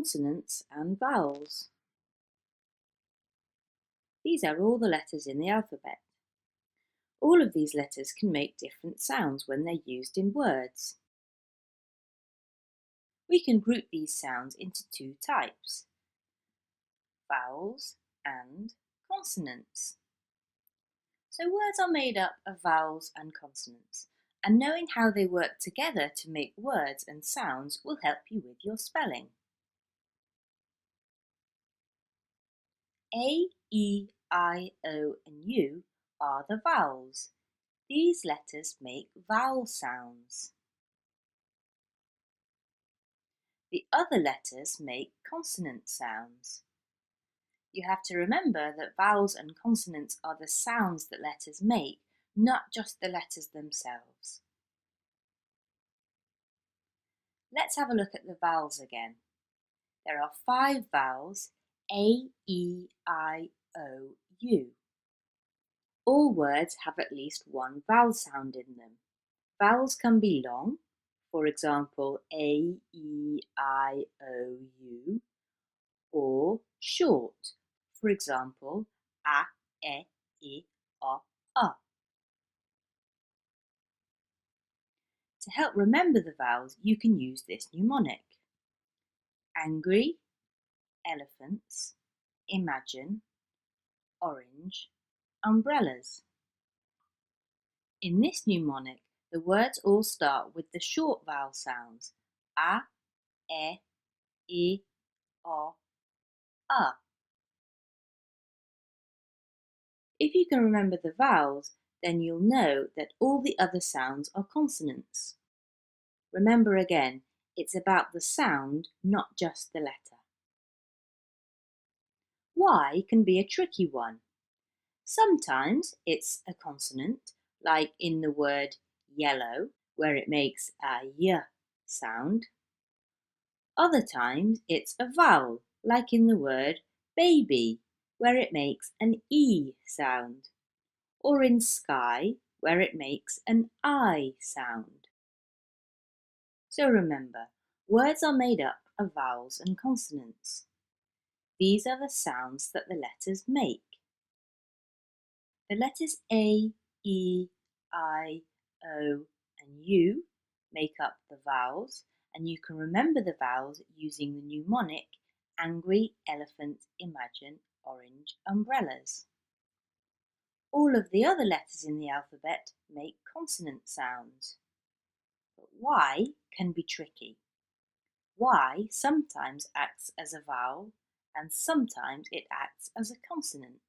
consonants and vowels. These are all the letters in the alphabet. All of these letters can make different sounds when they're used in words. We can group these sounds into two types: vowels and consonants. So words are made up of vowels and consonants, and knowing how they work together to make words and sounds will help you with your spelling. A, E, I, O and U are the vowels. These letters make vowel sounds. The other letters make consonant sounds. You have to remember that vowels and consonants are the sounds that letters make, not just the letters themselves. Let's have a look at the vowels again. There are 5 vowels: A, E, I, O, U. All words have at least one vowel sound in them. Vowels can be long, for example, A, E, I, O, U, or short, for example, A, E, I, O. To help remember the vowels, you can use this mnemonic: angry, elephants, imagine, orange, umbrellas. In this mnemonic, the words all start with the short vowel sounds A, E, I, O, A. If you can remember the vowels, then you'll know that all the other sounds are consonants. Remember again, it's about the sound, not just the letter. Y can be a tricky one. Sometimes it's a consonant, like in the word yellow, where it makes a y sound. Other times it's a vowel, like in the word baby, where it makes an E sound, or in sky, where it makes an I sound. So remember, words are made up of vowels and consonants. These are the sounds that the letters make. The letters A, E, I, O and U make up the vowels, and you can remember the vowels using the mnemonic angry, elephant, imagine, orange, umbrellas. All of the other letters in the alphabet make consonant sounds. But Y can be tricky. Y sometimes acts as a vowel and sometimes it acts as a consonant.